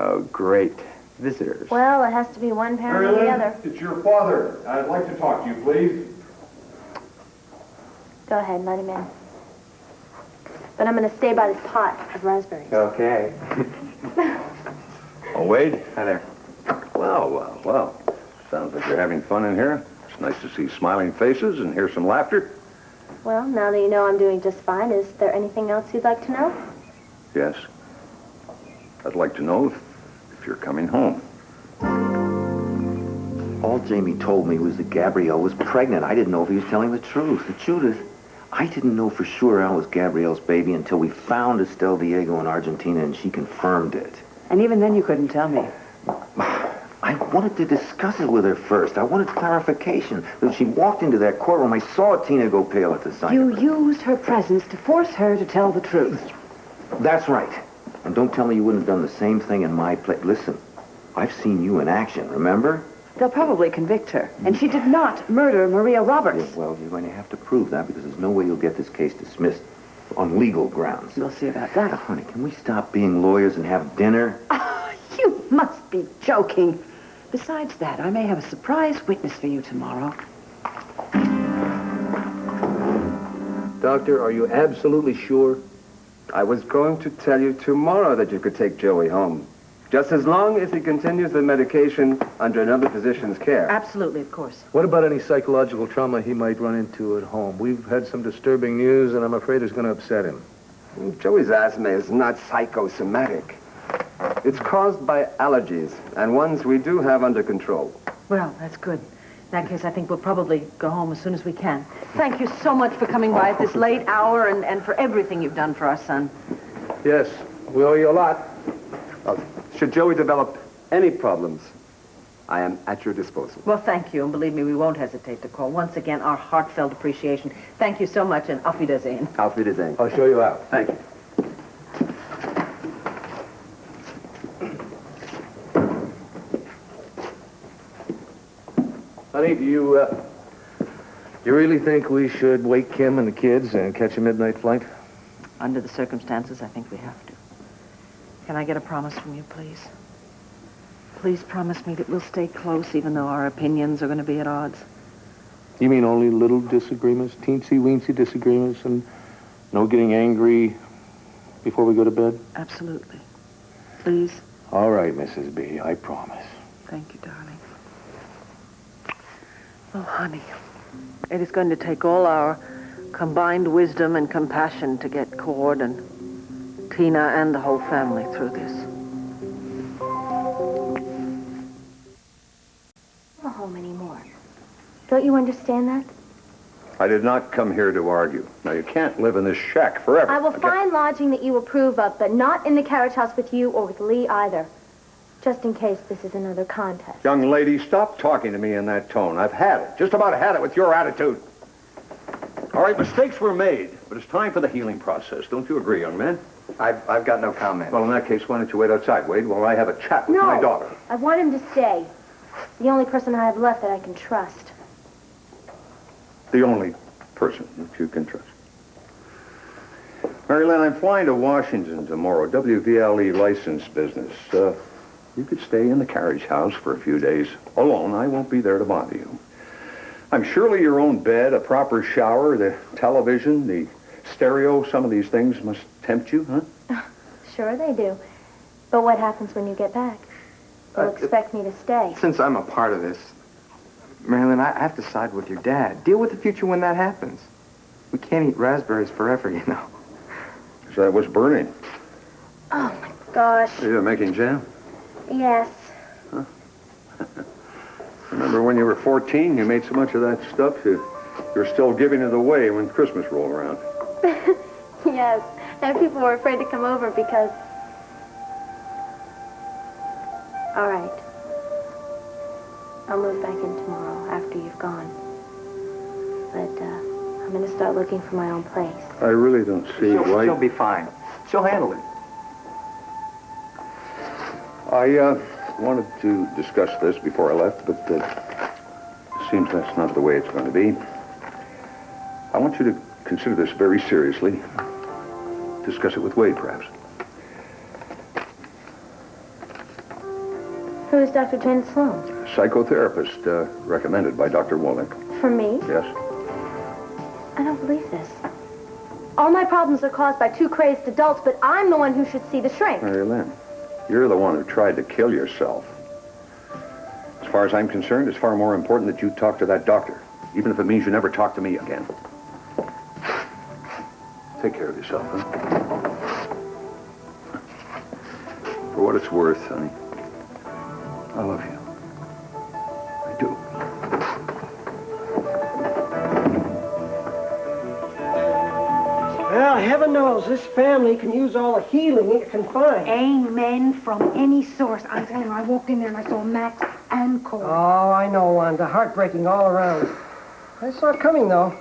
Oh, great. Visitors. Well, it has to be one parent or the other. It's your father. I'd like to talk to you, please. Go ahead, let him in. But I'm going to stay by this pot of raspberries. Okay. Oh, Wade? Hi there. Well. Sounds like you're having fun in here. It's nice to see smiling faces and hear some laughter. Well, now that you know I'm doing just fine, is there anything else you'd like to know? Yes. I'd like to know if you're coming home. All Jamie told me was that Gabrielle was pregnant. I didn't know if he was telling the truth. The truth is, I didn't know for sure I was Gabrielle's baby until we found Estelle Diego in Argentina and she confirmed it. And even then you couldn't tell me. I wanted to discuss it with her first. I wanted clarification. When she walked into that courtroom, I saw Tina go pale at the sight You of her. used her presence to force her to tell the truth. That's right. And don't tell me you wouldn't have done the same thing in my place. Listen, I've seen you in action, remember? They'll probably convict her. And she did not murder Maria Roberts. Yeah, well, you're going to have to prove that because there's no way you'll get this case dismissed on legal grounds. We'll see about Now, that. honey, can we stop being lawyers and have dinner? You must be joking. Besides that, I may have a surprise witness for you tomorrow. Doctor, are you absolutely sure? I was going to tell you tomorrow that you could take Joey home. Just as long as he continues the medication under another physician's care. Absolutely, of course. What about any psychological trauma he might run into at home? We've had some disturbing news, and I'm afraid it's going to upset him. Joey's asthma is not psychosomatic. It's caused by allergies, and ones we do have under control. Well, that's good. In that case, I think we'll probably go home as soon as we can. Thank you so much for coming by at this late hour and for everything you've done for our son. Yes, we owe you a lot. Should Joey develop any problems, I am at your disposal. Well, thank you, and believe me, we won't hesitate to call. Once again, our heartfelt appreciation. Thank you so much, and auf Wiedersehen. Auf Wiedersehen. I'll show you out. Thank you. Honey, do you really think we should wake Kim and the kids and catch a midnight flight? Under the circumstances, I think we have to. Can I get a promise from you, please? Please promise me that we'll stay close, even though our opinions are going to be at odds. You mean only little disagreements, teensy-weensy disagreements, and no getting angry before we go to bed? Absolutely. Please? All right, Mrs. B, I promise. Thank you, darling. Oh, honey, it is going to take all our combined wisdom and compassion to get Cord and Tina and the whole family through this. Not home anymore. Don't you understand that? I did not come here to argue. Now, you can't live in this shack forever. I will okay? find lodging that you approve of, but not in the carriage house with you or with Lee either. Just in case this is another contest. Young lady, stop talking to me in that tone. I've had it. Just about had it with your attitude. All right, mistakes were made, but it's time for the healing process. Don't you agree, young man? I've got no comment. Well, in that case, why don't you wait outside, Wade, while I have a chat with my daughter? I want him to stay. The only person I have left that I can trust. The only person that you can trust. Mary Lynn, I'm flying to Washington tomorrow. WVLE license business. You could stay in the carriage house for a few days alone. I won't be there to bother you. I'm surely your own bed, a proper shower, the television, the stereo, some of these things must tempt you, huh? Sure they do. But what happens when you get back? You'll expect me to stay. Since I'm a part of this, Marilyn, I have to side with your dad. Deal with the future when that happens. We can't eat raspberries forever, you know. So that was burning. Oh, my gosh. You're making jam? Yes. Remember when you were 14, you made so much of that stuff, you were still giving it away when Christmas rolled around. Yes. And people were afraid to come over because... All right. I'll move back in tomorrow after you've gone. But, I'm going to start looking for my own place. I really don't see why... She'll be fine. She'll handle it. I wanted to discuss this before I left, but it seems that's not the way it's going to be. I want you to consider this very seriously. Discuss it with Wade, perhaps. Who is Dr. Jane Sloan? Psychotherapist, recommended by Dr. Woolnick. For me? Yes. I don't believe this. All my problems are caused by two crazed adults, but I'm the one who should see the shrink. Mary Lynn, you're the one who tried to kill yourself. As far as I'm concerned, it's far more important that you talk to that doctor, even if it means you never talk to me again. Take care of yourself, huh? For what it's worth, honey, I love you. I do. Well, heaven knows this family can use all the healing it can find. Amen from any source. I'm telling you, I walked in there and I saw Max and Cole. Oh, I know, Wanda. Heartbreaking all around. I saw it coming, though.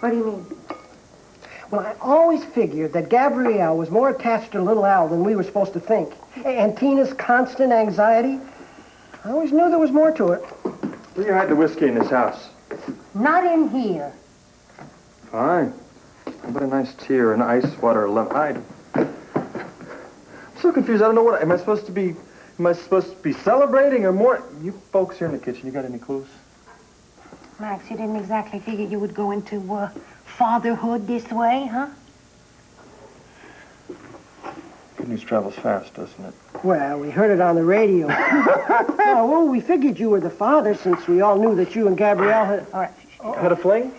What do you mean? Well, I always figured that Gabrielle was more attached to little Al than we were supposed to think. And Tina's constant anxiety, I always knew there was more to it. Will you hide the whiskey in this house? Not in here. Fine. How about a nice tea or an ice water or lemon? I'm so confused. I don't know what. Am I supposed to be celebrating or more? You folks here in the kitchen, you got any clues? Max, you didn't exactly figure you would go into fatherhood this way, huh? Good news travels fast, doesn't it? Well, we heard it on the radio. Well, we figured you were the father since we all knew that you and Gabrielle had... All right. Had a fling?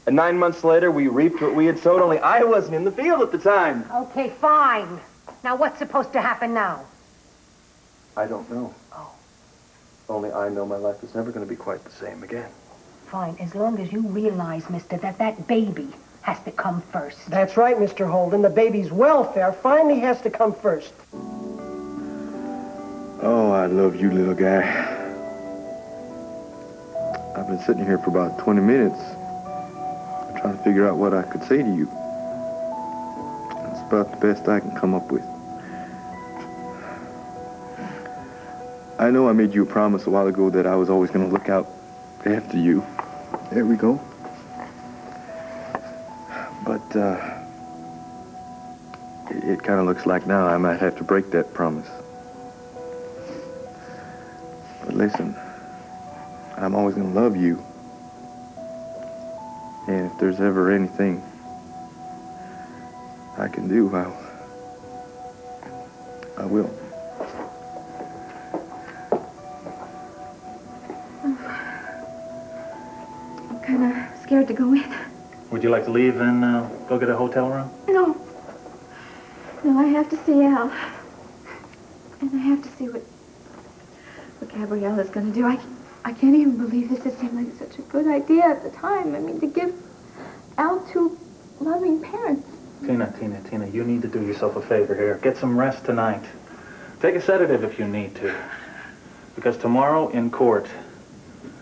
And 9 months later, we reaped what we had sowed, only I wasn't in the field at the time. Okay, fine. Now, what's supposed to happen now? I don't know. Oh. Only I know my life is never going to be quite the same again. Fine, as long as you realize, mister, that baby has to come first. That's right, Mr. Holden. The baby's welfare finally has to come first. Oh, I love you, little guy. I've been sitting here for about 20 minutes trying to figure out what I could say to you. It's about the best I can come up with. I know I made you a promise a while ago that I was always going to look out after you. There we go. But, it kind of looks like now I might have to break that promise. But listen, I'm always going to love you. And if there's ever anything I can do, I will. I'm kind of scared to go in. Would you like to leave and go get a hotel room? No. No, I have to see Al. And I have to see what Gabrielle is going to do. I can't even believe this. It seemed like such a good idea at the time. I mean, to give Al two loving parents. Tina, you need to do yourself a favor here. Get some rest tonight. Take a sedative if you need to. Because tomorrow in court,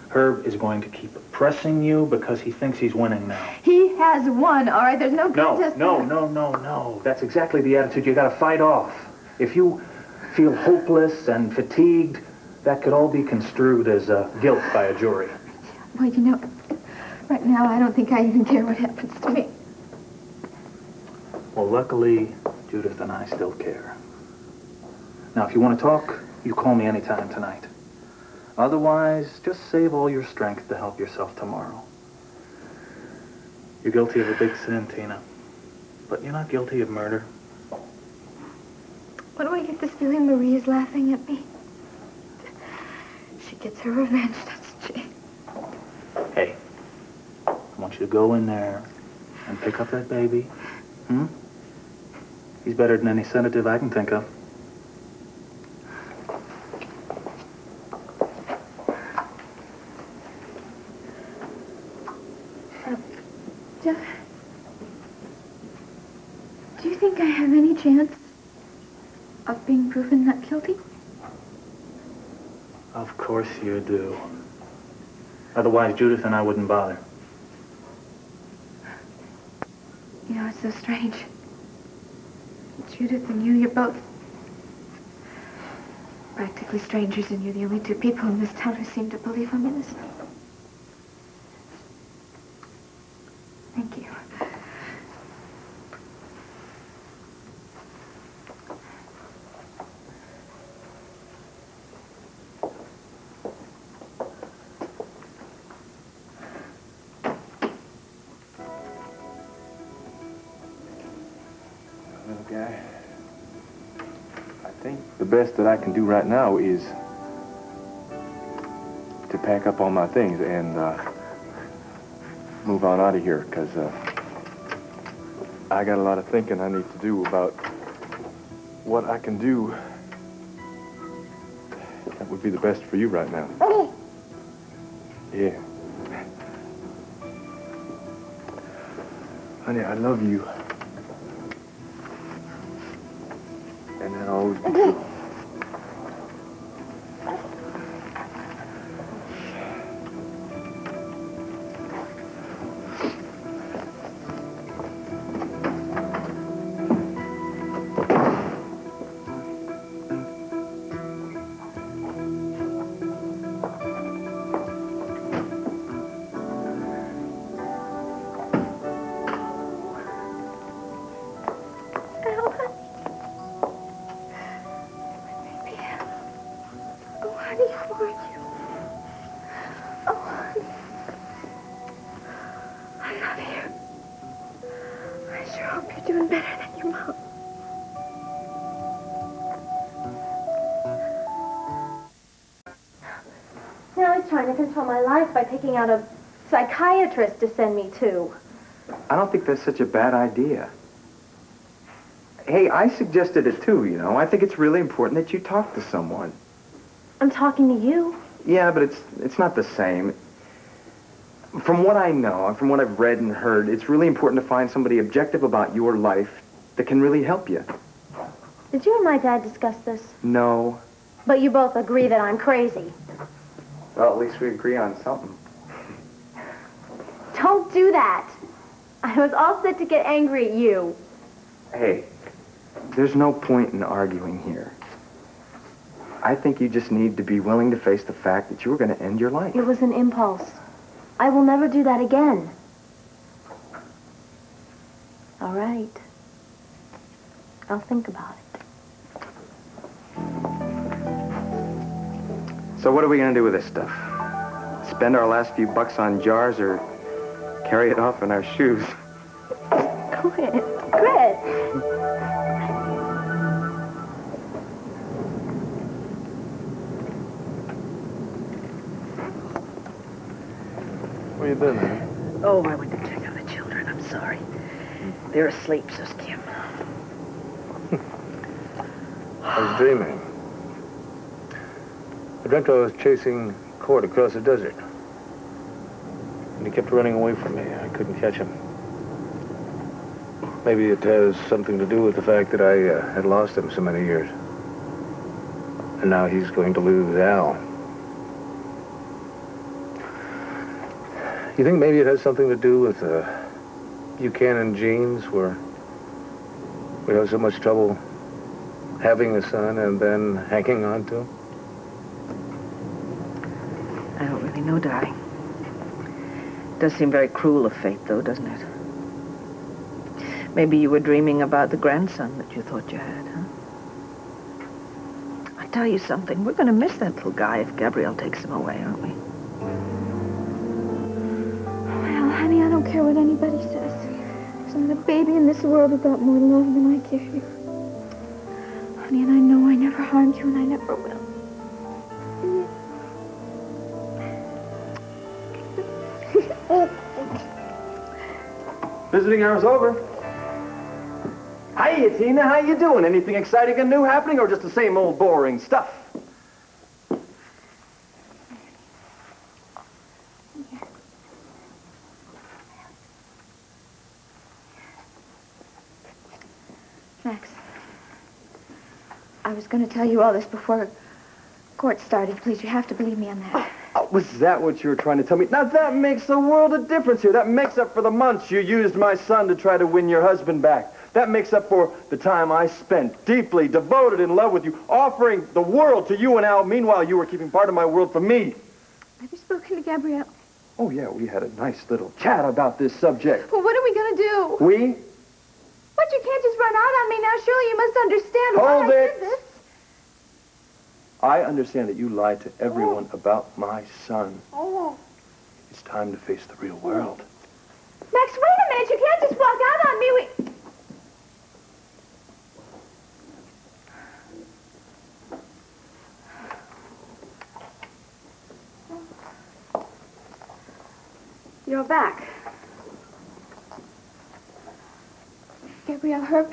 Herb is going to keep pressing you because he thinks he's winning now. He has won, all right? There's no contest. No. That's exactly the attitude you got to fight off. If you feel hopeless and fatigued, that could all be construed as guilt by a jury. Well, you know, right now I don't think I even care what happens to me. Well, luckily, Judith and I still care. Now, if you want to talk, you call me anytime tonight. Otherwise, just save all your strength to help yourself tomorrow. You're guilty of a big sin, Tina. But you're not guilty of murder. Why do I get this feeling Maria's laughing at me? She gets her revenge, doesn't she? Hey, I want you to go in there and pick up that baby. He's better than any sedative I can think of. Jeff, do you think I have any chance of being proven not guilty? Of course you do. Otherwise, Judith and I wouldn't bother. You know, it's so strange. Judith and you're both practically strangers, and you're the only two people in this town who seem to believe I'm innocent. Thank you. I think the best that I can do right now is to pack up all my things and move on out of here, because I got a lot of thinking I need to do about what I can do that would be the best for you right now. Yeah. Honey, I love you. And that'll always be true. Now he's trying to control my life by picking out a psychiatrist to send me to. I don't think that's such a bad idea. Hey, I suggested it too, you know. I think it's really important that you talk to someone. I'm talking to you. Yeah, but it's not the same. From what I know, and from what I've read and heard, it's really important to find somebody objective about your life that can really help you. Did you and my dad discuss this? No. But you both agree that I'm crazy. Well, at least we agree on something. Don't do that. I was all set to get angry at you. Hey, there's no point in arguing here. I think you just need to be willing to face the fact that you were going to end your life. It was an impulse. I will never do that again. All right. I'll think about it. So what are we going to do with this stuff? Spend our last few bucks on jars or carry it off in our shoes? Quit. Quit. Where you been, honey? Oh, I went to check on the children. I'm sorry. They're asleep, says Kim. I was dreaming. I dreamt I was chasing Court across the desert. And he kept running away from me. I couldn't catch him. Maybe it has something to do with the fact that I had lost him so many years. And now he's going to lose Al. You think maybe it has something to do with Buchanan genes, where we have so much trouble having a son and then hanging on to him? I don't really know, darling. It does seem very cruel of fate, though, doesn't it? Maybe you were dreaming about the grandson that you thought you had, huh? I'll tell you something. We're going to miss that little guy if Gabrielle takes him away, aren't we? Well, honey, I don't care what anybody says. There's not a baby in this world who got more love than I give you. Honey, and I know I never harmed you, and I never will. Visiting hour's over. Hiya, Tina. How you doing? Anything exciting and new happening, or just the same old boring stuff? Max, I was going to tell you all this before court started. Please, you have to believe me on that. Oh, was that what you were trying to tell me? Now, that makes a world of difference here. That makes up for the months you used my son to try to win your husband back. That makes up for the time I spent deeply devoted in love with you, offering the world to you and Al. Meanwhile, you were keeping part of my world for me. Have you spoken to Gabrielle? Oh, yeah, we had a nice little chat about this subject. Well, what are we going to do? We? But you can't just run out on me now. Surely you must understand why I did this. I understand that you lied to everyone about my son. Oh. It's time to face the real world. Max, wait a minute. You can't just walk out on me. You're back. Gabrielle, Herb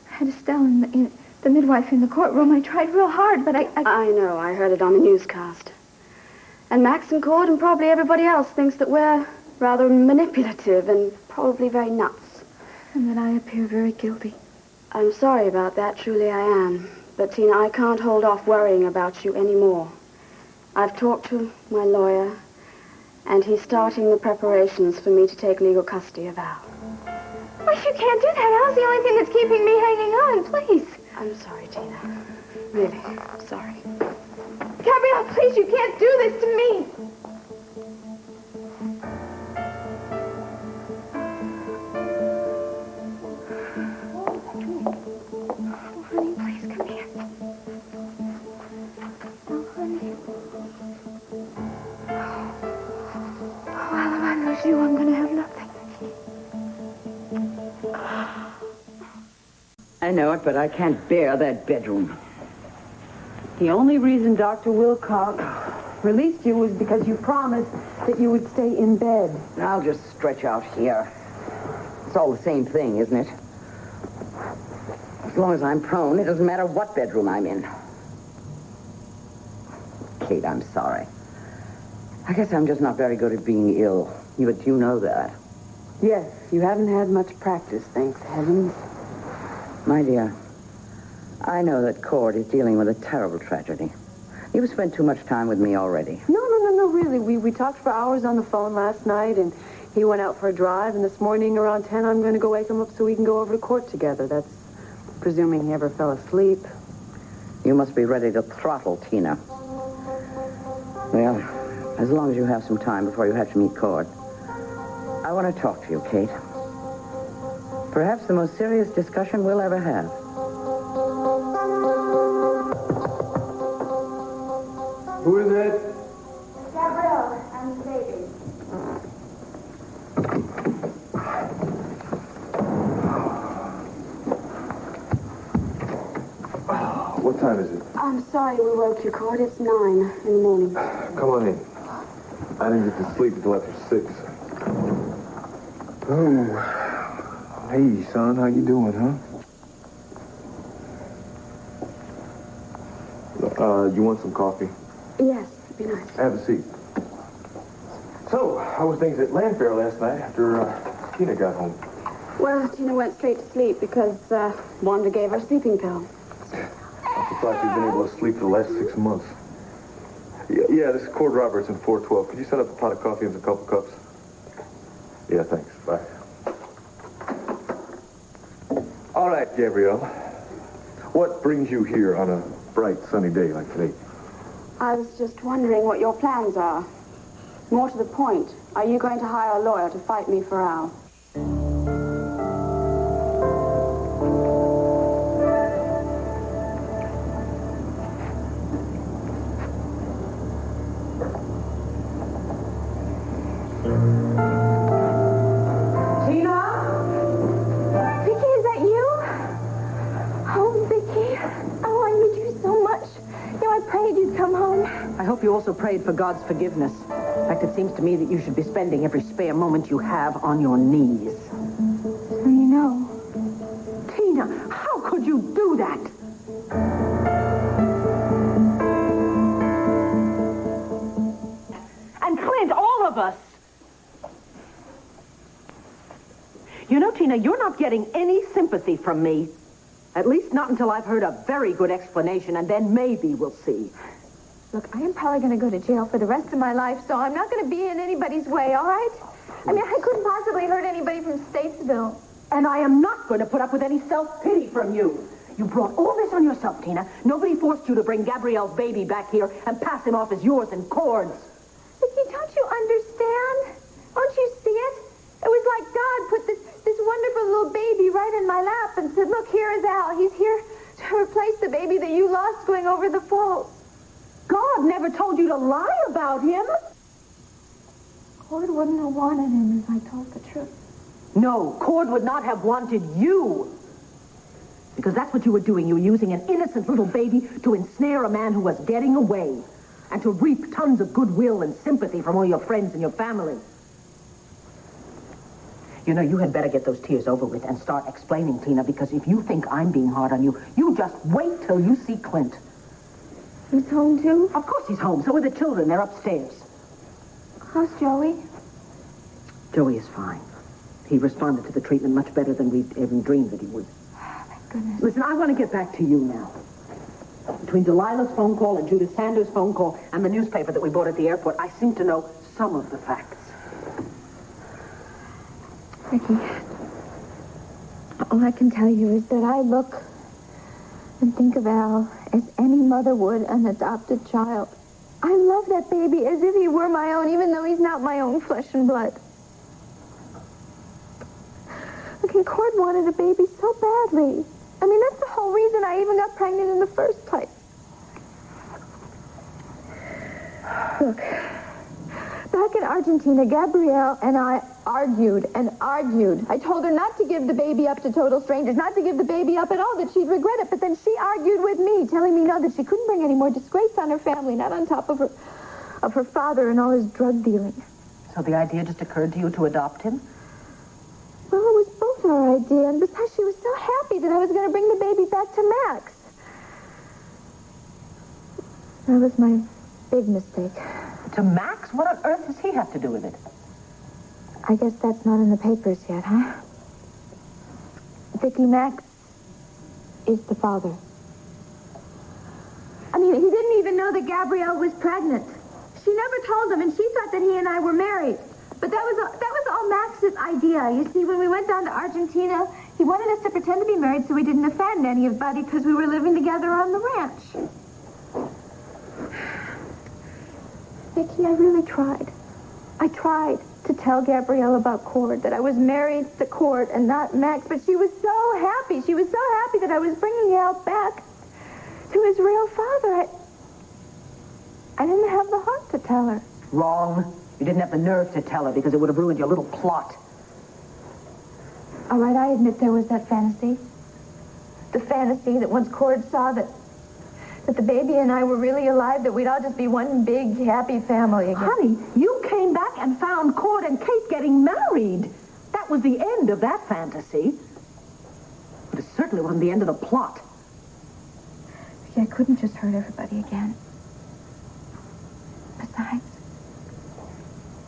had Estelle in the midwife in the courtroom. I tried real hard, but I know. I heard it on the newscast. And Max and Cord and probably everybody else thinks that we're rather manipulative and probably very nuts. And that I appear very guilty. I'm sorry about that. Truly I am. But, Tina, I can't hold off worrying about you anymore. I've talked to my lawyer, and he's starting the preparations for me to take legal custody of Al. Well, you can't do that. Al's the only thing that's keeping me hanging on. Please. I'm sorry, Tina. Really, I'm sorry. Gabrielle, please, you can't do this to me. Oh, honey, please come here. Oh, honey. Oh, well, if I lose you, I'm going to have nothing. I know it, but I can't bear that bedroom. The only reason Dr. Wilcox released you was because you promised that you would stay in bed. I'll just stretch out here. It's all the same thing, isn't it? As long as I'm prone, it doesn't matter what bedroom I'm in. Kate, I'm sorry. I guess I'm just not very good at being ill. But you know that. Yes, you haven't had much practice, thanks heavens. My dear, I know that Cord is dealing with a terrible tragedy. You've spent too much time with me already. No, really. We talked for hours on the phone last night, and he went out for a drive, and this morning around 10, I'm going to go wake him up so we can go over to court together. That's presuming he ever fell asleep. You must be ready to throttle Tina. Well, as long as you have some time before you have to meet Cord, I want to talk to you, Kate. Perhaps the most serious discussion we'll ever have. Who is that? Gabrielle, I'm the baby. What time is it? I'm sorry we woke you, Cord. It's 9 in the morning. Come on in. I didn't get to sleep until after 6. Oh. Hey, son, how you doing, huh? You want some coffee? Yes, it'd be nice. Have a seat. So, how were things at Landfair last night after Tina got home? Well, Tina went straight to sleep because Wanda gave her a sleeping pill. I'm surprised you've been able to sleep for the last 6 months. Yeah, this is Cord Roberts in 412. Could you set up a pot of coffee and a couple cups? Yeah, thanks. Bye. All right, Gabrielle. What brings you here on a bright, sunny day like today? I was just wondering what your plans are. More to the point, are you going to hire a lawyer to fight me for Al? I hope you also prayed for God's forgiveness. In fact, it seems to me that you should be spending every spare moment you have on your knees. So you know. Tina, how could you do that? And Clint, all of us. You know, Tina, you're not getting any sympathy from me. At least not until I've heard a very good explanation, and then maybe we'll see. Look, I am probably going to go to jail for the rest of my life, so I'm not going to be in anybody's way, all right? I mean, I couldn't possibly hurt anybody from Statesville. And I am not going to put up with any self-pity from you. You brought all this on yourself, Tina. Nobody forced you to bring Gabrielle's baby back here and pass him off as yours and Cord's. Vicky, don't you understand? Don't you see it? It was like God put this wonderful little baby right in my lap and said, look, here is Al. He's here to replace the baby that you lost going over the falls. God never told you to lie about him. Cord wouldn't have wanted him if I told the truth. No, Cord would not have wanted you. Because that's what you were doing. You were using an innocent little baby to ensnare a man who was getting away and to reap tons of goodwill and sympathy from all your friends and your family. You know, you had better get those tears over with and start explaining, Tina, because if you think I'm being hard on you, you just wait till you see Clint. He's home, too? Of course he's home. So are the children. They're upstairs. How's Joey? Joey is fine. He responded to the treatment much better than we'd even dreamed that he would. Thank goodness. Listen, I want to get back to you now. Between Delilah's phone call and Judith Sanders' phone call and the newspaper that we bought at the airport, I seem to know some of the facts. Ricky, all I can tell you is that I look and think of Al as any mother would an adopted child. I love that baby as if he were my own, even though he's not my own flesh and blood. Look, and Cord wanted a baby so badly. I mean, that's the whole reason I even got pregnant in the first place. Look, back in Argentina, Gabrielle and I argued and argued. I told her not to give the baby up to total strangers, not to give the baby up at all, that she'd regret it. But then she argued with me, telling me no, that she couldn't bring any more disgrace on her family, not on top of her father and all his drug dealing. So the idea just occurred to you to adopt him? Well, it was both our idea, and besides, she was so happy that I was going to bring the baby back to Max. That was my big mistake. To Max? What on earth does he have to do with it? I guess that's not in the papers yet, huh? Vicky, Max is the father. I mean, he didn't even know that Gabrielle was pregnant. She never told him, and she thought that he and I were married. But that was all Max's idea. You see, when we went down to Argentina, he wanted us to pretend to be married so we didn't offend anybody because we were living together on the ranch. Vicky, I really tried. I tried to tell Gabrielle about Cord, that I was married to Cord and not Max, but she was so happy. She was so happy that I was bringing Al back to his real father. I didn't have the heart to tell her. Wrong. You didn't have the nerve to tell her because it would have ruined your little plot. All right, I admit there was that fantasy. The fantasy that once Cord saw that the baby and I were really alive, that we'd all just be one big, happy family again. Honey, you came back and found Cord and Kate getting married. That was the end of that fantasy. But it certainly wasn't the end of the plot. See, I couldn't just hurt everybody again. Besides,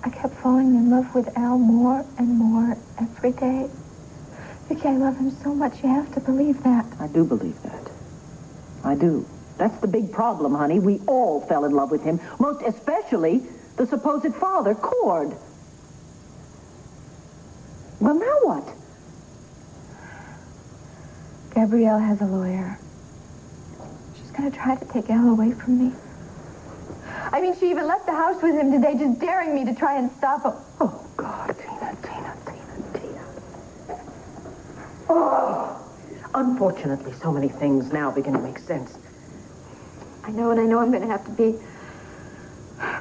I kept falling in love with Al more and more every day. Vicky, I love him so much, you have to believe that. I do believe that. I do. That's the big problem, honey. We all fell in love with him, most especially the supposed father, Cord. Well, now what? Gabrielle has a lawyer. She's going to try to take Al away from me. I mean, she even left the house with him today, just daring me to try and stop him. Oh, God, Tina. Oh! Unfortunately, so many things now begin to make sense. I know, and I know I'm going to have to be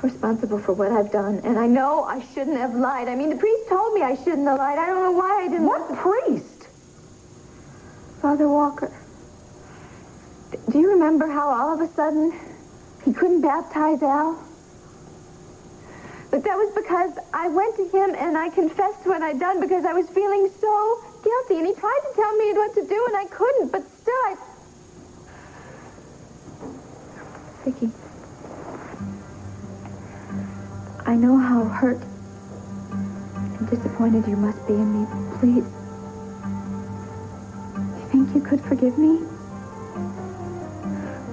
responsible for what I've done. And I know I shouldn't have lied. I mean, the priest told me I shouldn't have lied. I don't know why I didn't. What priest? Father Walker. Do you remember how all of a sudden he couldn't baptize Al? But that was because I went to him and I confessed what I'd done because I was feeling so guilty. And he tried to tell me what to do and I couldn't, but still Vicky, I know how hurt and disappointed you must be in me. Please, you think you could forgive me?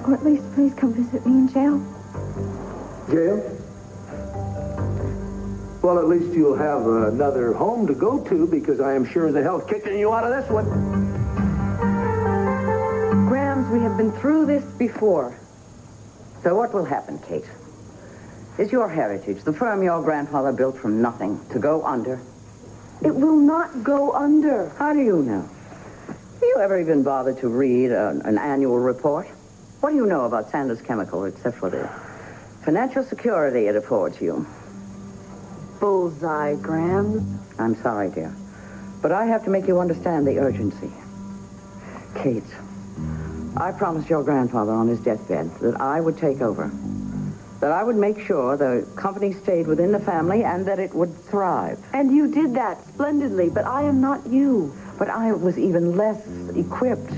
Or at least please come visit me in jail. Jail? Well, at least you'll have another home to go to because I am sure as the hell kicking you out of this one. Grams, we have been through this before. So what will happen, Kate? Is your heritage, the firm your grandfather built from nothing, to go under? It will not go under. How do you know? Have you ever even bothered to read an annual report? What do you know about Sanders Chemical, except for the financial security it affords you? Bullseye, Grams. I'm sorry, dear, but I have to make you understand the urgency. Kate, I promised your grandfather on his deathbed that I would take over. that I would make sure the company stayed within the family and that it would thrive. And you did that splendidly, but I am not you. But I was even less equipped.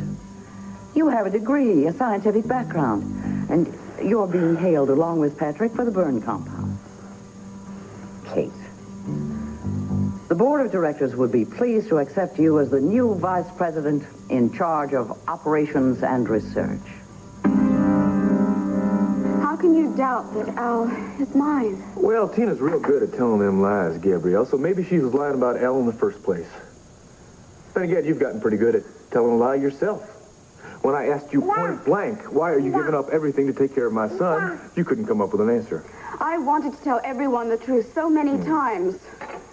You have a degree, a scientific background, and you're being hailed along with Patrick for the burn compound. Kate, the board of directors would be pleased to accept you as the new vice president in charge of operations and research. How can you doubt that Al is mine? Well, Tina's real good at telling them lies, Gabrielle, so maybe she was lying about Al in the first place. Then again, you've gotten pretty good at telling a lie yourself. When I asked you point blank, why are you giving up everything to take care of my son, you couldn't come up with an answer. I wanted to tell everyone the truth so many times.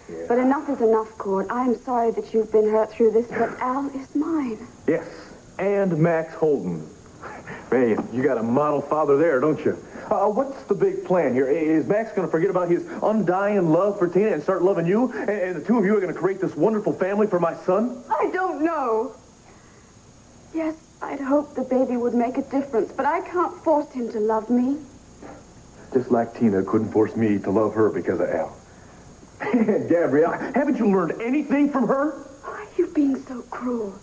Yeah. But enough is enough, Cord. I'm sorry that you've been hurt through this, but Al is mine. Yes, and Max Holden. Man, you got a model father there, don't you? What's the big plan here? Is Max going to forget about his undying love for Tina and start loving you? And the two of you are going to create this wonderful family for my son? I don't know. Yes, I'd hoped the baby would make a difference, but I can't force him to love me. Just like Tina couldn't force me to love her because of Al. Gabrielle, haven't you learned anything from her? Why are you being so cruel?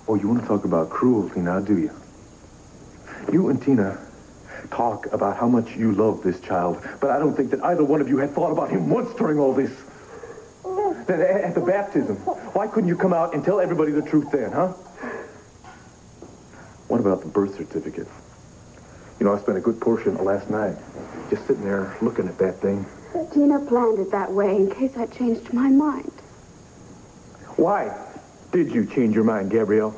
Oh, you want to talk about cruelty now, do you? You and Tina talk about how much you love this child, but I don't think that either one of you had thought about him once during all this. Then at the baptism, why couldn't you come out and tell everybody the truth then, huh? What about the birth certificate? You know, I spent a good portion of last night just sitting there looking at that thing. Tina planned it that way in case I changed my mind. Why did you change your mind, Gabrielle?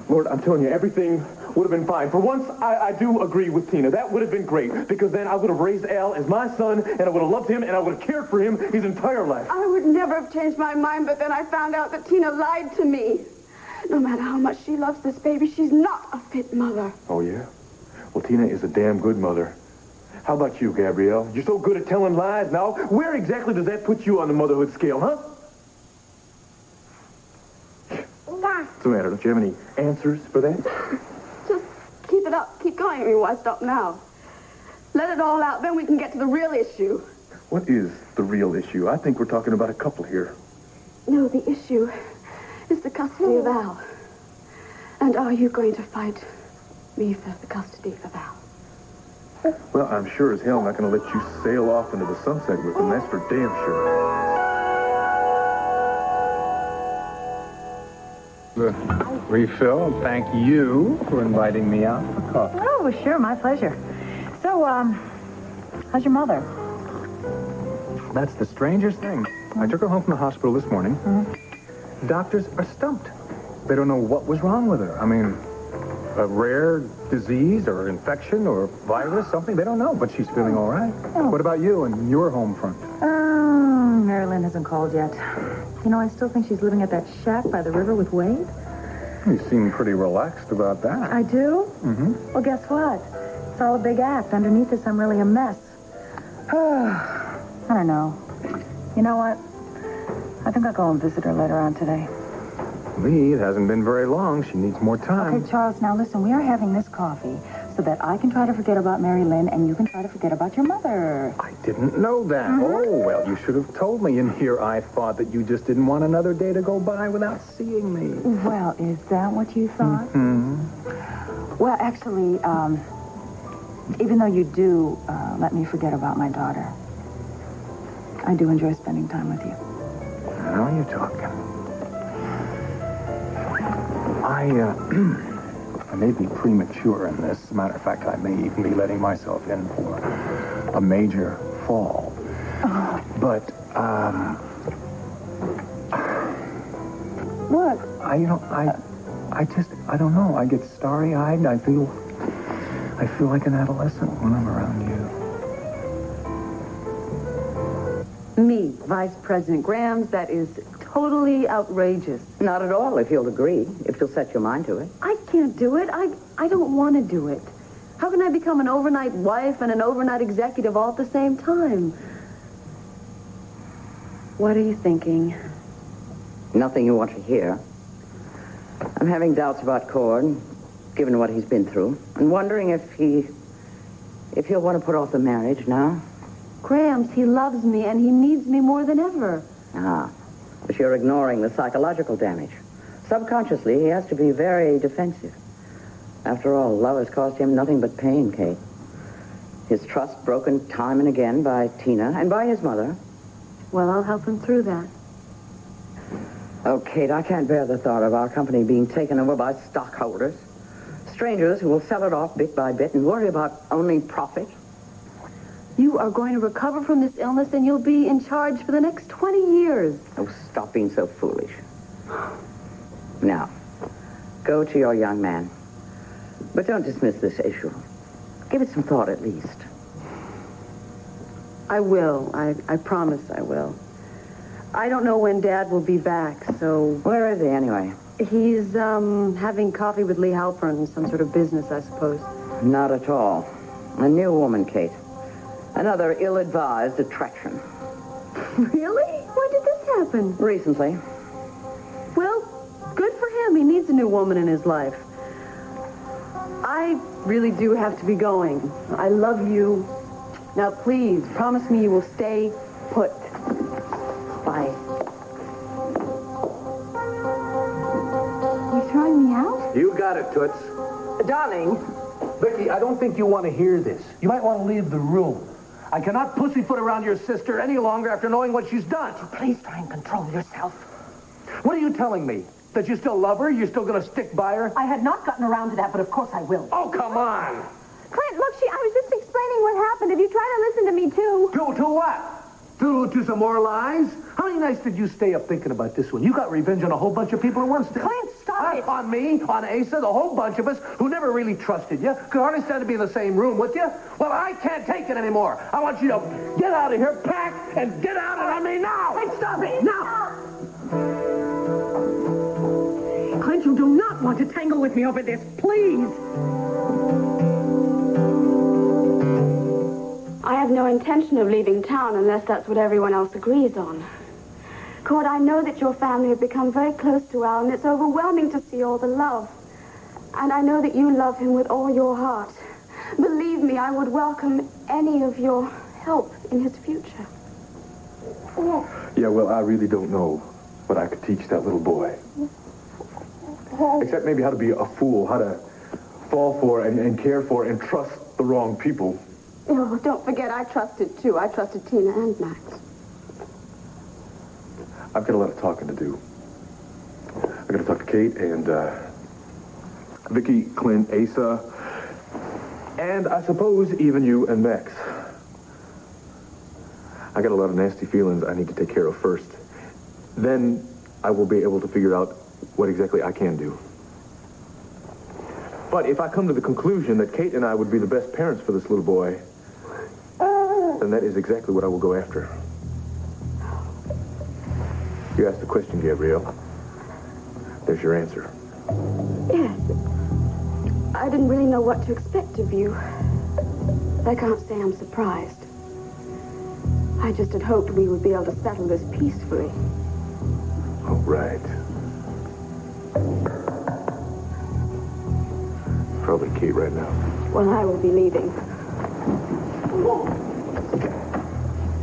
Lord, I'm telling you, everything would have been fine. For once, I do agree with Tina. That would have been great, because then I would have raised Al as my son, and I would have loved him, and I would have cared for him his entire life. I would never have changed my mind, but then I found out that Tina lied to me. No matter how much she loves this baby, she's not a fit mother. Oh, yeah? Well, Tina is a damn good mother. How about you, Gabrielle? You're so good at telling lies now. Where exactly does that put you on the motherhood scale, huh? What's the matter? Don't you have any answers for that? Just keep it up. Keep going at me. Why stop now? Let it all out, then we can get to the real issue. What is the real issue? I think we're talking about a couple here. No, the issue is the custody of Al. And are you going to fight me for the custody of Al? Well, I'm sure as hell not going to let you sail off into the sunset with him. That's for damn sure. The refill. Thank you for inviting me out for coffee. Oh, sure, my pleasure. So, how's your mother? That's the strangest thing. I took her home from the hospital this morning. Doctors are stumped. They don't know what was wrong with her. I mean, a rare disease or infection or virus, something. They don't know, but she's feeling all right. Oh. What about you and your home front? Marilyn hasn't called yet. You know, I still think she's living at that shack by the river with Wade. You seem pretty relaxed about that. I do? Mm-hmm. Well, guess what? It's all a big act. Underneath this, I'm really a mess. I don't know. You know what? I think I'll go and visit her later on today. Lee, it hasn't been very long. She needs more time. Okay, Charles, now listen, we are having this coffee so that I can try to forget about Mary Lynn and you can try to forget about your mother. I didn't know that. Oh, well, you should have told me. And here I thought that you just didn't want another day to go by without seeing me. Well, is that what you thought? Mm-hmm. Well, actually, even though you do let me forget about my daughter, I do enjoy spending time with you. Now you're talking. I may be premature in this. As a matter of fact, I may even be letting myself in for a major fall. But, What? I don't know. I get starry-eyed. I feel like an adolescent when I'm around you. Me, Vice President Grams, that is totally outrageous. Not at all, if you'll agree, if you'll set your mind to it. I can't do it. I don't want to do it. How can I become an overnight wife and an overnight executive all at the same time? What are you thinking? Nothing you want to hear. I'm having doubts about Cord, given what he's been through, and wondering if he If he'll want to put off the marriage now. Gramps, he loves me, and he needs me more than ever. Ah, but you're ignoring the psychological damage. Subconsciously, he has to be very defensive. After all, love has caused him nothing but pain, Kate. His trust broken time and again by Tina and by his mother. Well, I'll help him through that. Oh, Kate, I can't bear the thought of our company being taken over by stockholders. Strangers who will sell it off bit by bit and worry about only profit. You are going to recover from this illness, and you'll be in charge for the next 20 years. Oh, stop being so foolish. Now, go to your young man. But don't dismiss this issue. Give it some thought at least. I will. I promise I will. I don't know when Dad will be back, so... Where is he, anyway? He's, having coffee with Lee Halpern, some sort of business, I suppose. Not at all. A new woman, Kate. Another ill-advised attraction. Really? When did this happen? Recently. Well, good for him. He needs a new woman in his life. I really do have to be going. I love you. Now, please, promise me you will stay put. Bye. You throwing me out? You got it, Toots. Darling. Vicky, I don't think you want to hear this. You might want to leave the room. I cannot pussyfoot around your sister any longer after knowing what she's done. Please try and control yourself. What are you telling me? That you still love her? You're still going to stick by her? I had not gotten around to that, but of course I will. Oh, come on! Clint, look, I was just explaining what happened. If you try to listen to me, too. To what? To some more lies? How many nights did you stay up thinking about this one? You got revenge on a whole bunch of people at once. Clint, stop it. On me, on Asa, the whole bunch of us who never really trusted you. Could hardly stand to be in the same room with you. Well, I can't take it anymore. I want you to get out of here, pack, and get out on me now. Clint, stop it. Now. Clint, you do not want to tangle with me over this. Please. I have no intention of leaving town unless that's what everyone else agrees on. Cord, I know that your family have become very close to Al, and it's overwhelming to see all the love. And I know that you love him with all your heart. Believe me, I would welcome any of your help in his future. Yeah, well, I really don't know what I could teach that little boy. Except maybe how to be a fool, how to fall for and care for and trust the wrong people. Oh, don't forget, I trusted, too. I trusted Tina and Max. I've got a lot of talking to do. I've got to talk to Kate and, Vicky, Clint, Asa, and I suppose even you and Max. I got a lot of nasty feelings I need to take care of first. Then I will be able to figure out what exactly I can do. But if I come to the conclusion that Kate and I would be the best parents for this little boy, then that is exactly what I will go after. You asked the question, Gabrielle. There's your answer. Yes. I didn't really know what to expect of you. I can't say I'm surprised. I just had hoped we would be able to settle this peacefully. Oh, right. Probably Kate right now. Well, I will be leaving.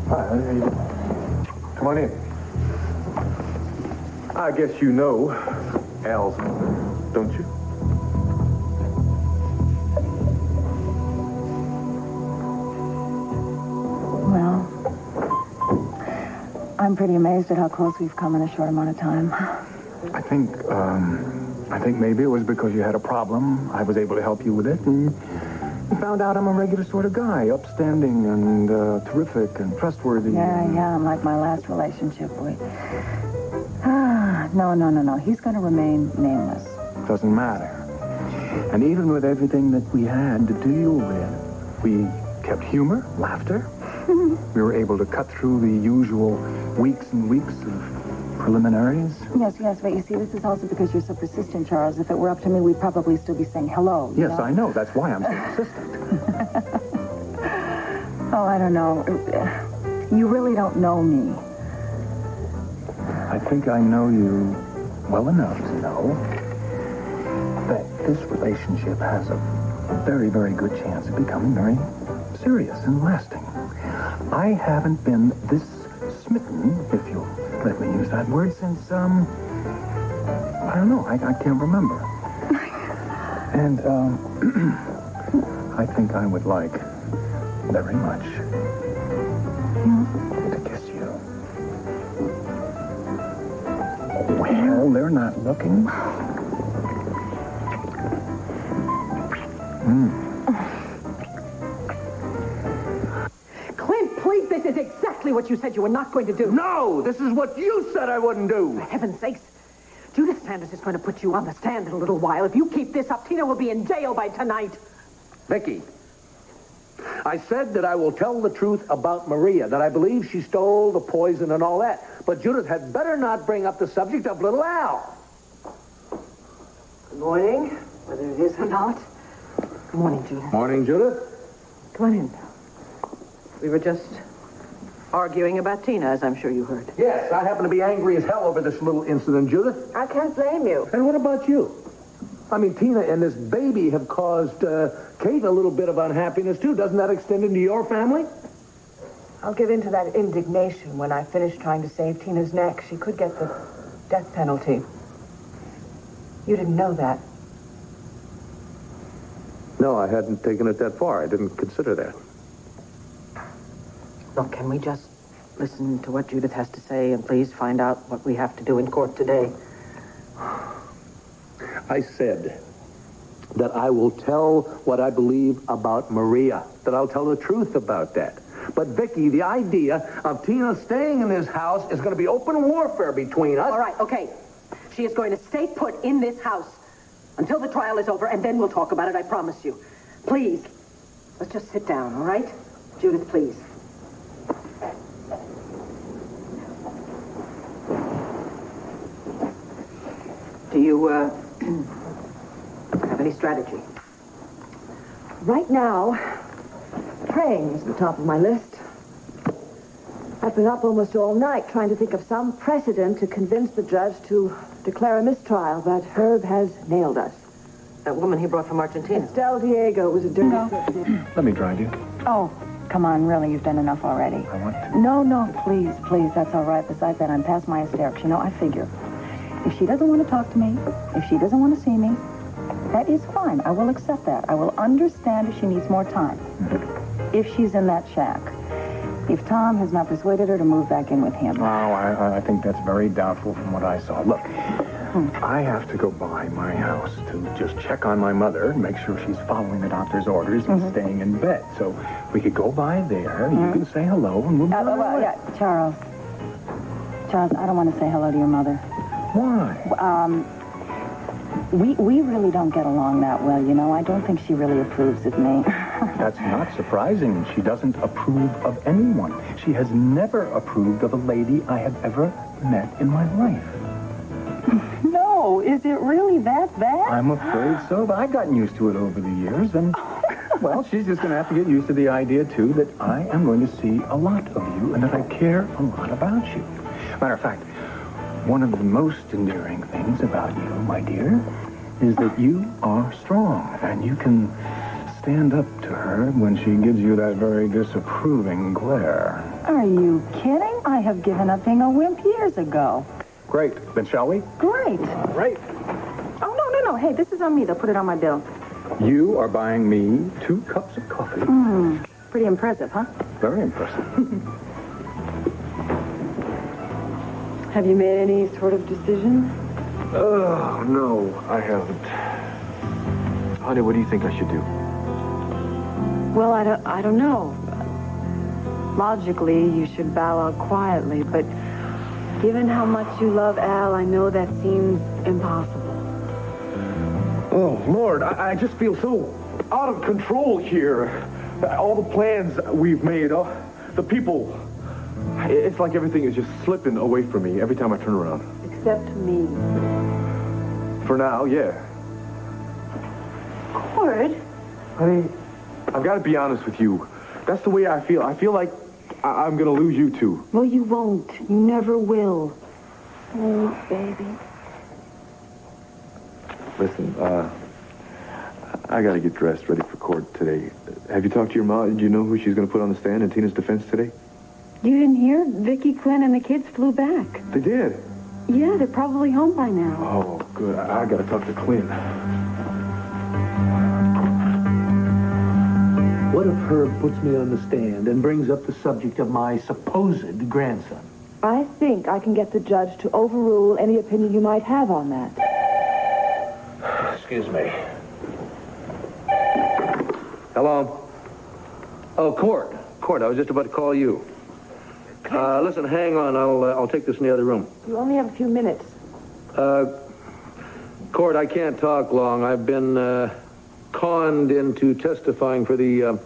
Hi, how you doing? Come on in. I guess you know Al's mother, don't you? Well, I'm pretty amazed at how close we've come in a short amount of time. I think maybe it was because you had a problem. I was able to help you with it, and you found out I'm a regular sort of guy, upstanding and terrific and trustworthy. Yeah, I'm like my last relationship, boy. No. He's going to remain nameless. Doesn't matter. And even with everything that we had to deal with, we kept humor, laughter. We were able to cut through the usual weeks and weeks of preliminaries. Yes, but you see, this is also because you're so persistent, Charles. If it were up to me, we'd probably still be saying hello. Yes, I know. That's why I'm so persistent. Oh, I don't know. You really don't know me. I think I know you well enough to know that this relationship has a very, very good chance of becoming very serious and lasting. I haven't been this smitten, if you'll let me use that word, since, I don't know, I can't remember. And, I think I would like very much to kiss you. Well, they're not looking. Clint, please, this is exactly what you said you were not going to do. No, this is what you said I wouldn't do. For heaven's sakes. Judith Sanders is going to put you on the stand in a little while. If you keep this up, Tina will be in jail by tonight. Vicky, I said that I will tell the truth about Maria, that I believe she stole the poison and all that. But Judith had better not bring up the subject of little Al. Good morning, whether it is or not. Good morning, Judith. Morning, Judith. Come on in. We were just arguing about Tina, as I'm sure you heard. Yes, I happen to be angry as hell over this little incident, Judith. I can't blame you. And what about you? I mean, Tina and this baby have caused Kate a little bit of unhappiness, too. Doesn't that extend into your family? I'll give in to that indignation when I finish trying to save Tina's neck. She could get the death penalty. You didn't know that. No, I hadn't taken it that far. I didn't consider that. Look, can we just listen to what Judith has to say and please find out what we have to do in court today? I said that I will tell what I believe about Maria, that I'll tell the truth about that. But, Vicky, the idea of Tina staying in this house is going to be open warfare between us. All right, okay. She is going to stay put in this house until the trial is over, and then we'll talk about it, I promise you. Please, let's just sit down, all right? Judith, please. Do you, have any strategy? Right now, praying is the top of my list. I've been up almost all night trying to think of some precedent to convince the judge to declare a mistrial, but Herb has nailed us. That woman he brought from Argentina. Estelle Diego was a dirty... Let me drive you. Oh, come on, really, you've done enough already. I want to. No, please, that's all right. Besides that, I'm past my hysterics. You know, I figure. If she doesn't want to talk to me, if she doesn't want to see me, that is fine. I will accept that. I will understand if she needs more time. If she's in that shack. If Tom has not persuaded her to move back in with him. Oh, I think that's very doubtful from what I saw. Look, I have to go by my house to just check on my mother, make sure she's following the doctor's orders and staying in bed. So we could go by there, you can say hello, and we'll be Charles, I don't want to say hello to your mother. Why? We really don't get along that well, you know. I don't think she really approves of me. That's not surprising. She doesn't approve of anyone. She has never approved of a lady I have ever met in my life. No, is it really that bad? I'm afraid so, but I've gotten used to it over the years, and, well, she's just going to have to get used to the idea, too, that I am going to see a lot of you and that I care a lot about you. Matter of fact, one of the most endearing things about you, my dear, is that you are strong, and you can stand up to her when she gives you that very disapproving glare. Are you kidding? I have given up being a wimp years ago. Great. Then shall we? Great. All right. Oh, no. Hey, this is on me. They'll put it on my bill. You are buying me 2 cups of coffee. Pretty impressive, huh? Very impressive. Have you made any sort of decision? Oh, no, I haven't. Honey, what do you think I should do? Well, I don't know. Logically, you should bow out quietly, but given how much you love Al, I know that seems impossible. Oh, Lord, I just feel so out of control here. All the plans we've made, the people. It's like everything is just slipping away from me every time I turn around. Except me. For now, yeah. Cord? Honey, I've got to be honest with you. That's the way I feel. I feel like I'm going to lose you, too. Well, you won't. You never will. Oh, baby. Listen, I gotta get dressed, ready for court today. Have you talked to your mom? Do you know who she's gonna put on the stand in Tina's defense today? You didn't hear? Vicky, Quinn, and the kids flew back. They did? Yeah, they're probably home by now. Oh, good. I gotta talk to Quinn. What if Herb puts me on the stand and brings up the subject of my supposed grandson? I think I can get the judge to overrule any opinion you might have on that. Excuse me. Hello? Oh, Court. Court, I was just about to call you. Listen, hang on. I'll take this in the other room. You only have a few minutes. Court, I can't talk long. I've been conned into testifying for the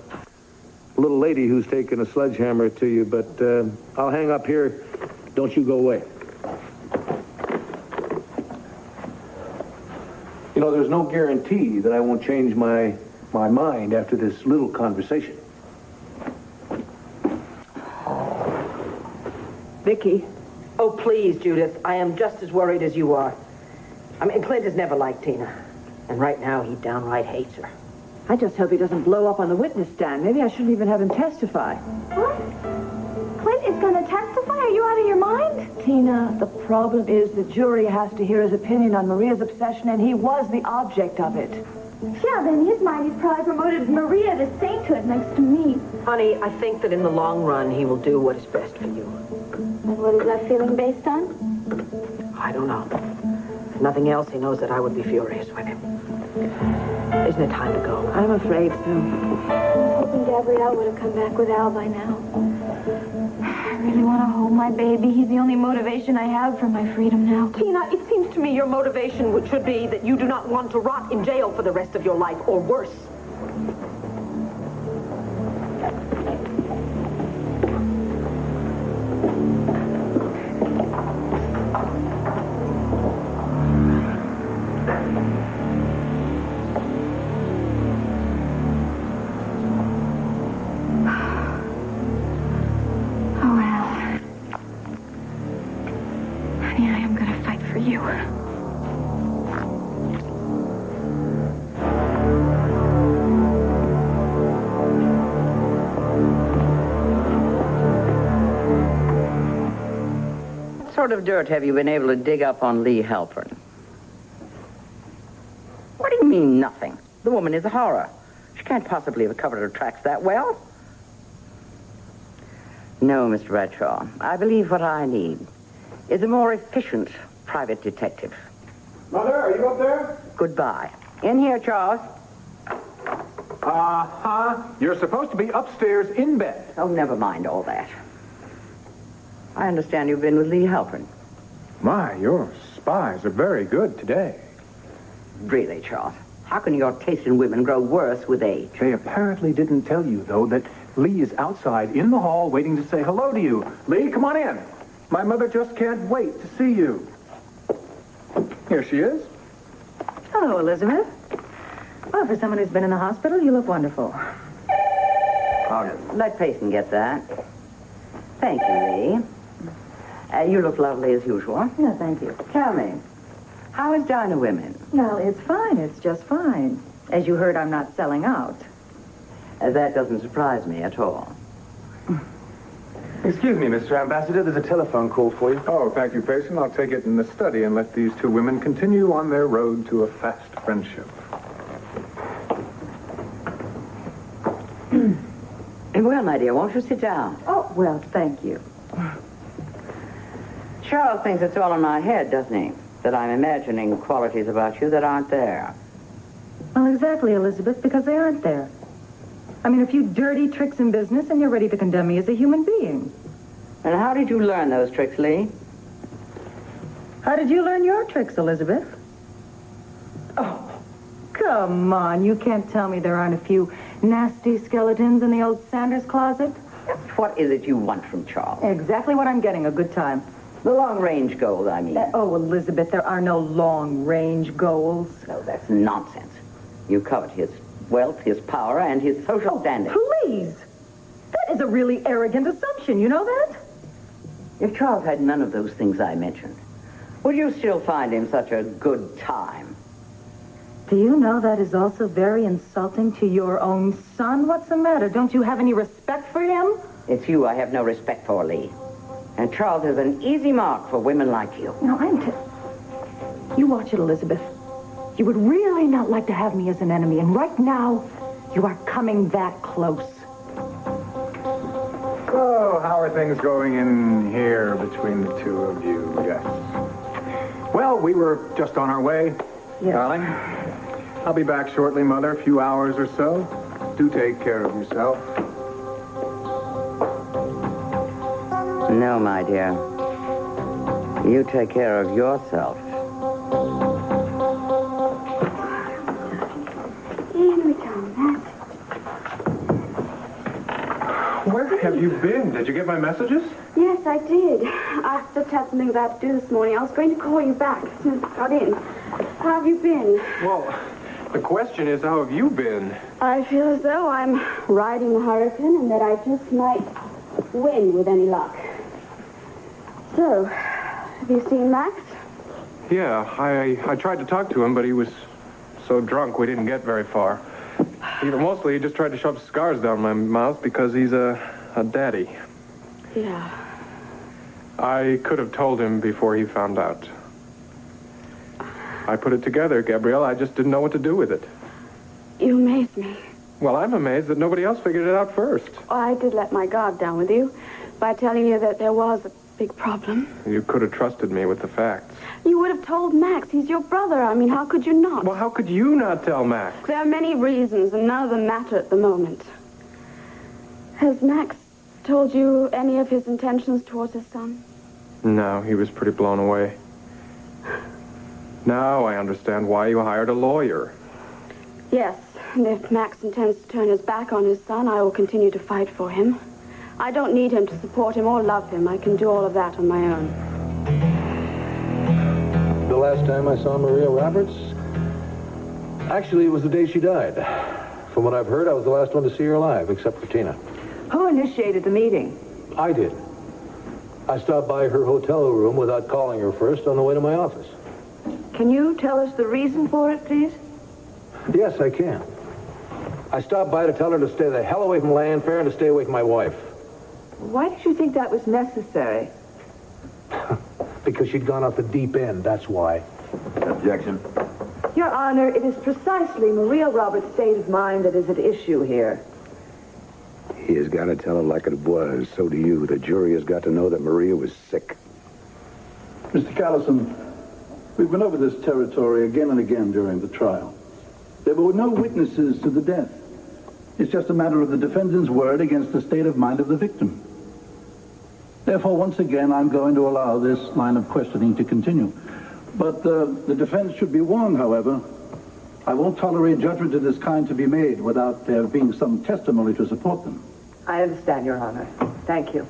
little lady who's taken a sledgehammer to you, but I'll hang up here. Don't you go away. You know, there's no guarantee that I won't change my mind after this little conversation. Vicky. Oh, please, Judith. I am just as worried as you are. I mean, Clint has never liked Tina. And right now, he downright hates her. I just hope he doesn't blow up on the witness stand. Maybe I shouldn't even have him testify. What? Clint is going to testify? Are you out of your mind? Tina, the problem is the jury has to hear his opinion on Maria's obsession, and he was the object of it. Yeah, then in his mind, he's probably promoted Maria to sainthood next to me. Honey, I think that in the long run, he will do what is best for you. And what is that feeling based on? I don't know. If nothing else, he knows that I would be furious with him. Isn't it time to go? I'm afraid so. I was hoping Gabrielle would have come back with Al by now. I really want to hold my baby. He's the only motivation I have for my freedom now. Tina, it seems to me your motivation should be that you do not want to rot in jail for the rest of your life, or worse. What sort of dirt have you been able to dig up on Lee Halpern? What do you mean, nothing? The woman is a horror. She can't possibly have covered her tracks that well. No, Mr. Bradshaw. I believe what I need is a more efficient private detective. Mother, are you up there? Goodbye. In here, Charles. Uh-huh. You're supposed to be upstairs in bed. Oh, never mind all that. I understand you've been with Lee Halpern. My, your spies are very good today. Really, Charles? How can your taste in women grow worse with age? They apparently didn't tell you, though, that Lee is outside in the hall waiting to say hello to you. Lee, come on in. My mother just can't wait to see you. Here she is. Hello, Elizabeth. Well, for someone who's been in the hospital, you look wonderful. Let Payson get that. Thank you, Lee. You look lovely as usual. Yeah, thank you. Tell me, how is Dinah Women? Well, it's fine. It's just fine. As you heard, I'm not selling out. That doesn't surprise me at all. Excuse me, Mr. Ambassador. There's a telephone call for you. Oh, thank you, Payson. I'll take it in the study and let these two women continue on their road to a fast friendship. Well, my dear, won't you sit down? Oh, well, thank you. Charles thinks it's all in my head, doesn't he? That I'm imagining qualities about you that aren't there. Well, exactly, Elizabeth, because they aren't there. I mean, a few dirty tricks in business, and you're ready to condemn me as a human being. And how did you learn those tricks, Lee? How did you learn your tricks, Elizabeth? Oh, come on. You can't tell me there aren't a few nasty skeletons in the old Sanders closet? What is it you want from Charles? Exactly what I'm getting, a good time. The long-range goal, I mean. Oh, Elizabeth, there are no long-range goals. No, that's nonsense. You covet his wealth, his power, and his social standing. Please! That is a really arrogant assumption, you know that? If Charles had none of those things I mentioned, would you still find him such a good time? Do you know that is also very insulting to your own son? What's the matter? Don't you have any respect for him? It's you I have no respect for, Lee. And Charles is an easy mark for women like you. No, You watch it, Elizabeth. You would really not like to have me as an enemy, and right now, you are coming that close. So, how are things going in here between the two of you? Yes. Well, we were just on our way, darling. I'll be back shortly, Mother, a few hours or so. Do take care of yourself. No, my dear. You take care of yourself. In we come, Max. Where have you been? Did you get my messages? Yes, I did. I've just had something I had to do this morning. I was going to call you back as soon as I got in. How have you been? Well, the question is, how have you been? I feel as though I'm riding the hurricane and that I just might win with any luck. So, have you seen Max? Yeah, I tried to talk to him, but he was so drunk we didn't get very far. Mostly he just tried to shove scars down my mouth because he's a daddy. Yeah. I could have told him before he found out. I put it together, Gabrielle. I just didn't know what to do with it. You amaze me. Well, I'm amazed that nobody else figured it out first. Well, I did let my guard down with you by telling you that there was a big problem. You could have trusted me with the facts. You would have told Max. He's your brother. I mean, how could you not? Well, how could you not tell Max? There are many reasons, and none of them matter at the moment. Has Max told you any of his intentions towards his son? No, he was pretty blown away. Now I understand why you hired a lawyer. Yes, and if Max intends to turn his back on his son, I will continue to fight for him. I don't need him to support him or love him. I can do all of that on my own. The last time I saw Maria Roberts, actually, it was the day she died. From what I've heard, I was the last one to see her alive, except for Tina. Who initiated the meeting? I did. I stopped by her hotel room without calling her first on the way to my office. Can you tell us the reason for it, please? Yes, I can. I stopped by to tell her to stay the hell away from Landfair and to stay away from my wife. Why did you think that was necessary? Because she'd gone off the deep end, that's why. Objection. Your Honor, it is precisely Maria Roberts' state of mind that is at issue here. He has got to tell it like it was. So do you. The jury has got to know that Maria was sick. Mr. Callison, we've been over this territory again and again during the trial. There were no witnesses to the death. It's just a matter of the defendant's word against the state of mind of the victim. Therefore, once again, I'm going to allow this line of questioning to continue. But the defense should be warned, however. I won't tolerate judgment of this kind to be made without there being some testimony to support them. I understand, Your Honor. Thank you.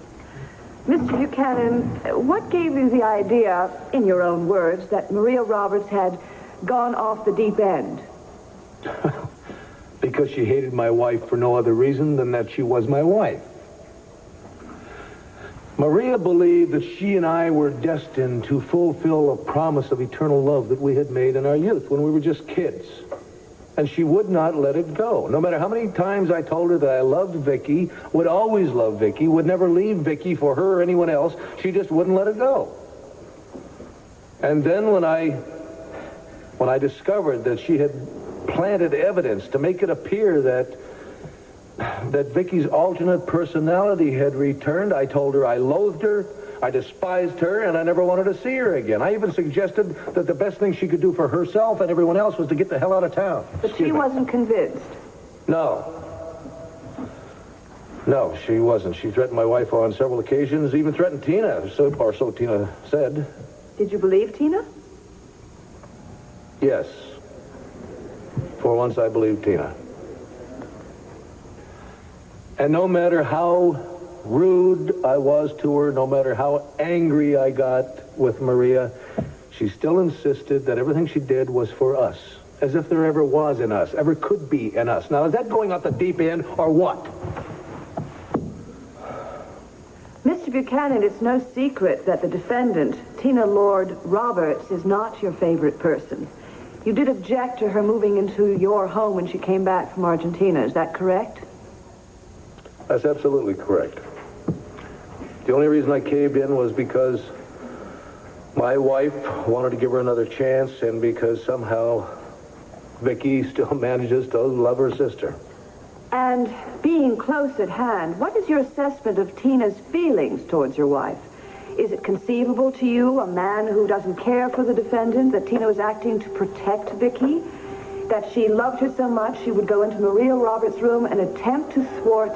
Mr. Buchanan, what gave you the idea, in your own words, that Maria Roberts had gone off the deep end? Because she hated my wife for no other reason than that she was my wife. Maria believed that she and I were destined to fulfill a promise of eternal love that we had made in our youth when we were just kids. And she would not let it go. No matter how many times I told her that I loved Vicky, would always love Vicky, would never leave Vicky for her or anyone else, she just wouldn't let it go. And then when I discovered that she had planted evidence to make it appear that Vicky's alternate personality had returned, I told her I loathed her, I despised her, and I never wanted to see her again. I even suggested that the best thing she could do for herself and everyone else was to get the hell out of town. But she wasn't convinced. No. No, she wasn't. She threatened my wife on several occasions, even threatened Tina, or so Tina said. Did you believe Tina? Yes. For once, I believed Tina. And no matter how rude I was to her, no matter how angry I got with Maria, she still insisted that everything she did was for us, as if there ever was in us, ever could be in us. Now, is that going off the deep end, or what? Mr. Buchanan, it's no secret that the defendant, Tina Lord Roberts, is not your favorite person. You did object to her moving into your home when she came back from Argentina. Is that correct? That's absolutely correct. The only reason I caved in was because my wife wanted to give her another chance, and because somehow Vicky still manages to love her sister. And being close at hand, what is your assessment of Tina's feelings towards your wife? Is it conceivable to you, a man who doesn't care for the defendant, that Tina was acting to protect Vicky? That she loved her so much she would go into Maria Roberts' room and attempt to thwart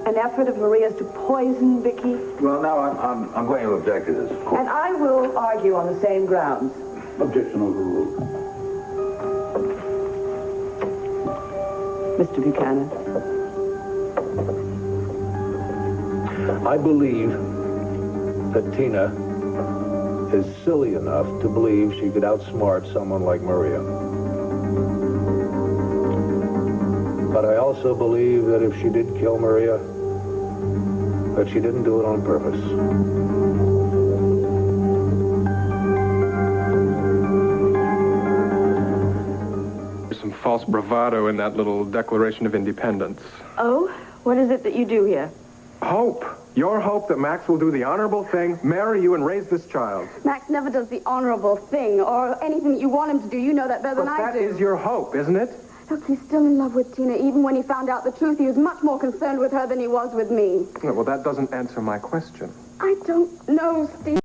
an effort of Maria's to poison Vicky? Well, now I'm going to object to this, of course. And I will argue on the same grounds. Objection overruled. Mr. Buchanan. I believe that Tina is silly enough to believe she could outsmart someone like Maria. But I also believe that if she did kill Maria, that she didn't do it on purpose. There's some false bravado in that little Declaration of Independence. Oh? What is it that you do here? Hope. Your hope that Max will do the honorable thing, marry you and raise this child. Max never does the honorable thing or anything that you want him to do. You know that better than I do. That is your hope, isn't it? Look, he's still in love with Tina. Even when he found out the truth, he was much more concerned with her than he was with me. Well, that doesn't answer my question. I don't know, Steve.